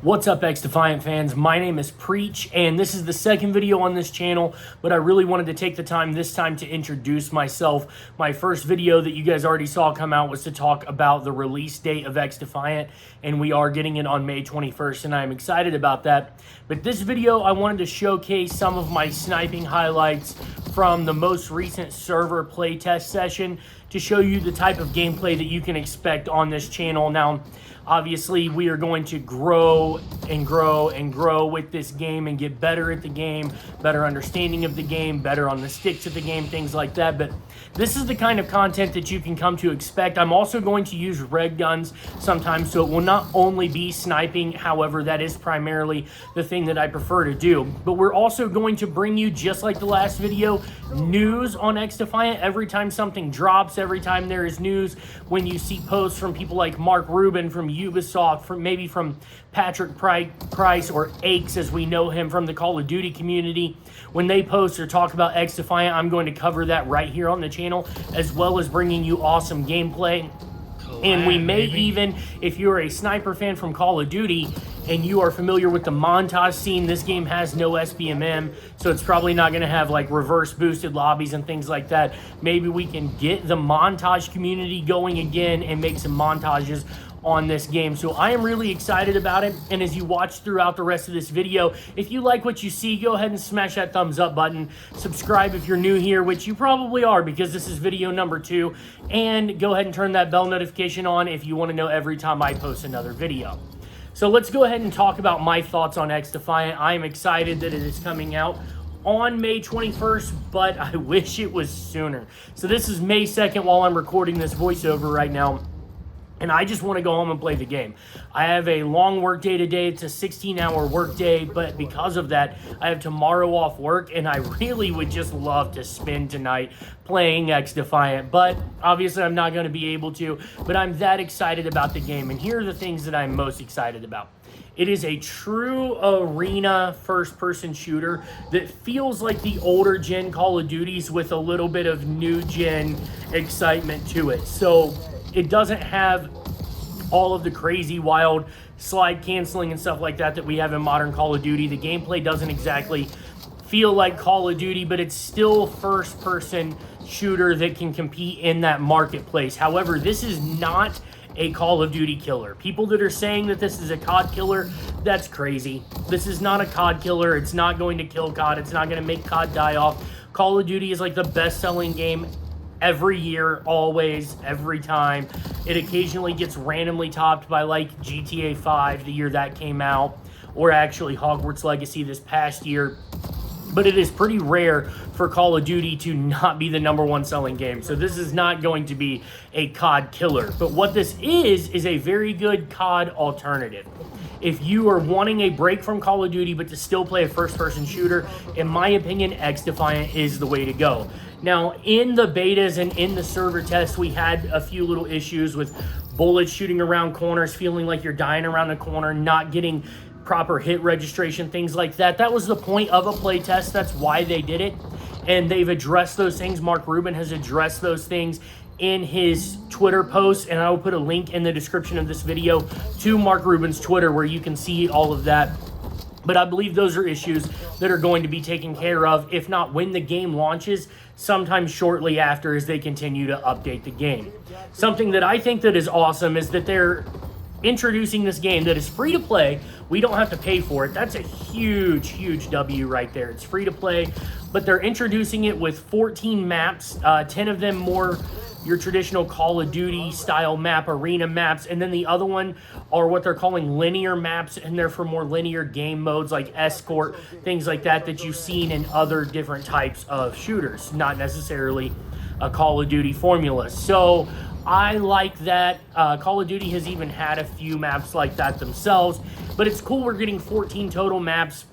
What's up, XDefiant fans? My name is Preach, and this is the second video on this channel, but I really wanted to take the time this time to introduce myself. My first video that you guys already saw come out was to talk about the release date of XDefiant, and we are getting it on May 21st, and I'm excited about that. But this video, I wanted to showcase some of my sniping highlights from the most recent server playtest session to show you the type of gameplay that you can expect on this channel. Now, obviously, we are going to grow and grow and grow with this game and get better at the game, better understanding of the game, better on the sticks of the game, things like that. But this is the kind of content that you can come to expect. I'm also going to use red guns sometimes, so it will not only be sniping. However, that is primarily the thing that I prefer to do. But we're also going to bring you, just like the last video, news on XDefiant. Every time something drops, every time there is news, when you see posts from people like Mark Rubin from Ubisoft, maybe from Patrick Price or Aches, as we know him from the Call of Duty community, when they post or talk about XDefiant, I'm going to cover that right here on the channel, as well as bringing you awesome gameplay. And we may even, if you're a sniper fan from Call of Duty and you are familiar with the montage scene, this game has no SBMM, so it's probably not going to have like reverse boosted lobbies and things like that. Maybe we can get the montage community going again and make some montages on this game. So I am really excited about it, and as you watch throughout the rest of this video, if you like what you see, go ahead and smash that thumbs up button. Subscribe if you're new here, which you probably are because this is video number 2, and go ahead and turn that bell notification on if you want to know every time I post another video. So let's go ahead and talk about my thoughts on XDefiant. I am excited that it is coming out on May 21st, but I wish it was sooner. So this is May 2nd while I'm recording this voiceover right now, and I just want to go home and play the game. I have a long work day today. It's a 16-hour work day, but because of that, I have tomorrow off work, and I really would just love to spend tonight playing XDefiant, but obviously I'm not going to be able to, but I'm that excited about the game, and here are the things that I'm most excited about. It is a true arena first-person shooter that feels like the older gen Call of Duties with a little bit of new gen excitement to it. So it doesn't have all of the crazy, wild slide canceling and stuff like that we have in modern Call of Duty. The gameplay doesn't exactly feel like Call of Duty, but it's still first-person shooter that can compete in that marketplace. However, this is not a Call of Duty killer. People that are saying that this is a COD killer, that's crazy. This is not a COD killer. It's not going to kill COD. It's not going to make COD die off. Call of Duty is like the best-selling game every year, always, every time. It occasionally gets randomly topped by like GTA 5 the year that came out, or actually Hogwarts Legacy this past year. But it is pretty rare for Call of Duty to not be the #1 selling game. So this is not going to be a COD killer. But what this is a very good COD alternative. If you are wanting a break from Call of Duty but to still play a first-person shooter, in my opinion, XDefiant is the way to go. Now, in the betas and in the server tests, we had a few little issues with bullets shooting around corners, feeling like you're dying around the corner, not getting proper hit registration, things like that. That was the point of a playtest. That's why they did it, and they've addressed those things. Mark Rubin has addressed those things in his Twitter post, and I will put a link in the description of this video to Mark Rubin's Twitter where you can see all of that. But I believe those are issues that are going to be taken care of, if not when the game launches, sometime shortly after, as they continue to update the game. Something that I think that is awesome is that they're introducing this game that is free to play. We don't have to pay for it. That's a huge, huge W right there. It's free to play, but they're introducing it with 14 maps, 10 of them more your traditional Call of Duty style map, arena maps, and then the other one are what they're calling linear maps, and they're for more linear game modes like escort, things like that you've seen in other different types of shooters, not necessarily a Call of Duty formula. So I like that. Call of Duty has even had a few maps like that themselves, but it's cool. We're getting 14 total maps.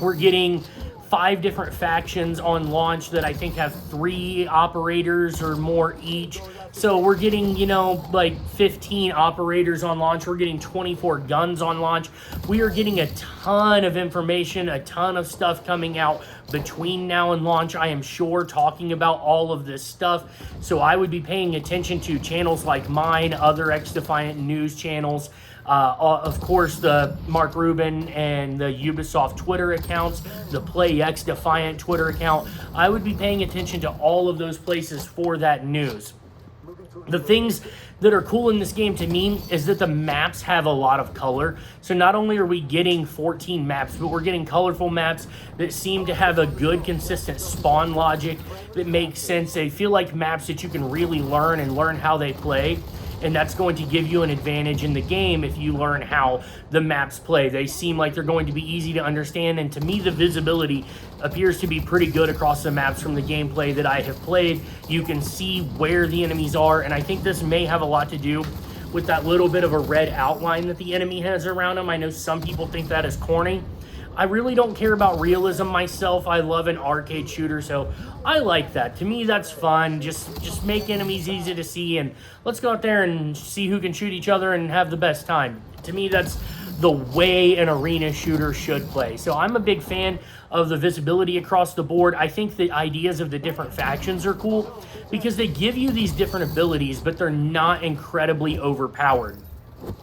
We're getting 5 different factions on launch that I think have 3 operators or more each. So we're getting, you know, like 15 operators on launch. We're getting 24 guns on launch. We are getting a ton of information, a ton of stuff coming out between now and launch, I am sure, talking about all of this stuff. So I would be paying attention to channels like mine, other XDefiant news channels, of course, the Mark Rubin and the Ubisoft Twitter accounts, the Play XDefiant Twitter account. I would be paying attention to all of those places for that news. The things that are cool in this game to me is that the maps have a lot of color. So not only are we getting 14 maps, but we're getting colorful maps that seem to have a good, consistent spawn logic that makes sense. They feel like maps that you can really learn and learn how they play. And that's going to give you an advantage in the game if you learn how the maps play. They seem like they're going to be easy to understand, and to me, the visibility appears to be pretty good across the maps from the gameplay that I have played. You can see where the enemies are, and I think this may have a lot to do with that little bit of a red outline that the enemy has around them. I know some people think that is corny. I really don't care about realism myself. I love an arcade shooter, so I like that. To me, that's fun. Just make enemies easy to see, and let's go out there and see who can shoot each other and have the best time. To me, that's the way an arena shooter should play. So I'm a big fan of the visibility across the board. I think the ideas of the different factions are cool because they give you these different abilities, but they're not incredibly overpowered.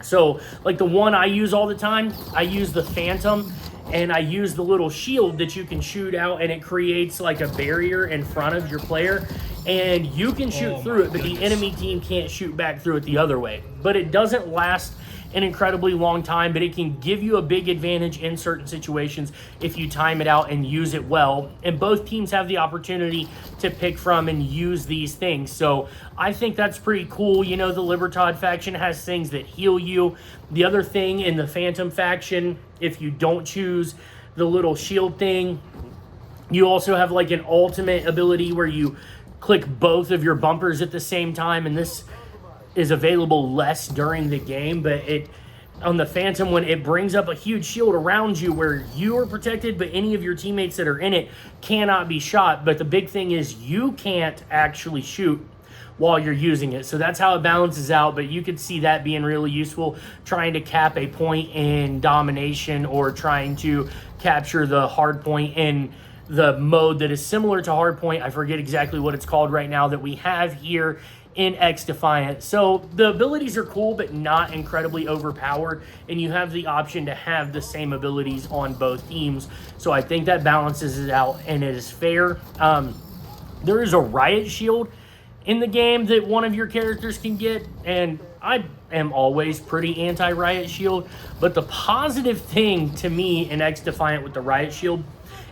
So, like the one I use all the time, I use the Phantom, and I use the little shield that you can shoot out, and it creates like a barrier in front of your player, and you can shoot through it, but the enemy team can't shoot back through it the other way. But it doesn't last an incredibly long time, but it can give you a big advantage in certain situations if you time it out and use it well. And both teams have the opportunity to pick from and use these things. So I think that's pretty cool. You know, the Libertad faction has things that heal you. The other thing in the Phantom faction, if you don't choose the little shield thing, you also have like an ultimate ability where you click both of your bumpers at the same time, and this is available less during the game, but it on the Phantom one, it brings up a huge shield around you where you are protected, but any of your teammates that are in it cannot be shot. But the big thing is you can't actually shoot while you're using it. So that's how it balances out, but you could see that being really useful trying to cap a point in domination or trying to capture the hard point in the mode that is similar to hardpoint. I forget exactly what it's called right now that we have here in XDefiant. So the abilities are cool, but not incredibly overpowered, and you have the option to have the same abilities on both teams. So I think that balances it out, and it is fair. There is a riot shield in the game that one of your characters can get, and I am always pretty anti-riot shield, but the positive thing to me in XDefiant with the riot shield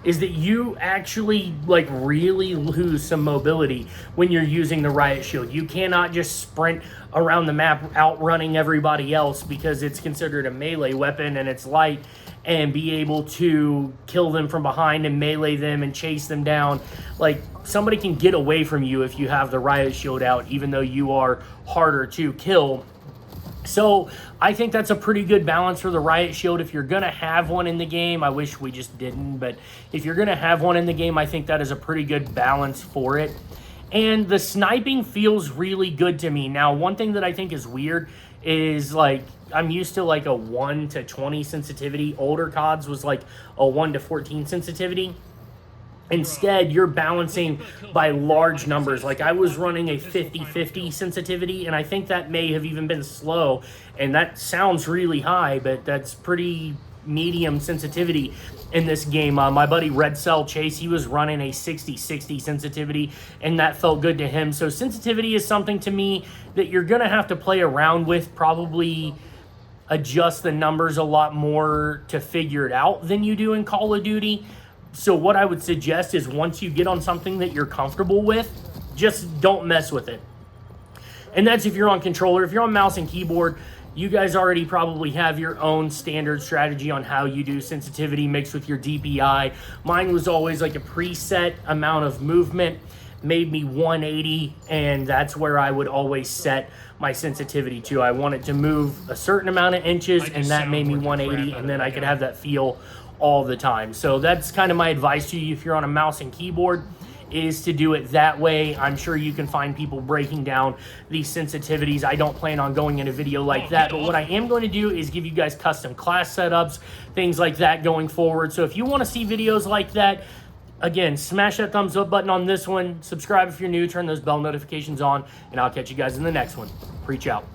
is that you actually like really lose some mobility when you're using the riot shield. You cannot just sprint around the map outrunning everybody else because it's considered a melee weapon and it's light, and be able to kill them from behind and melee them and chase them down. Like, somebody can get away from you if you have the riot shield out, even though you are harder to kill. So I think that's a pretty good balance for the riot shield. If you're gonna have one in the game, I wish we just didn't, but if you're gonna have one in the game, I think that is a pretty good balance for it. And the sniping feels really good to me. Now, one thing that I think is weird is, like, I'm used to like a 1 to 20 sensitivity. Older CODs was like a 1 to 14 sensitivity. Instead, you're balancing by large numbers. Like, I was running a 50-50 sensitivity, and I think that may have even been slow, and that sounds really high, but that's pretty medium sensitivity in this game. My buddy Red Cell Chase, he was running a 60-60 sensitivity, and that felt good to him. So sensitivity is something to me that you're gonna have to play around with, probably adjust the numbers a lot more to figure it out than you do in Call of Duty. So what I would suggest is once you get on something that you're comfortable with, just don't mess with it. And that's if you're on controller. If you're on mouse and keyboard, you guys already probably have your own standard strategy on how you do sensitivity mixed with your DPI. Mine was always like a preset amount of movement, made me 180, and that's where I would always set my sensitivity to. I wanted to move a certain amount of inches, and that made me 180, and then I could have that feel all the time. So that's kind of my advice to you if you're on a mouse and keyboard, is to do it that way. I'm sure you can find people breaking down these sensitivities. I don't plan on going in a video like that, but what I am going to do is give you guys custom class setups, things like that going forward. So if you want to see videos like that, Again, smash that thumbs up button on this one. Subscribe if you're new. Turn those bell notifications on. And I'll catch you guys in the next one. Preach out.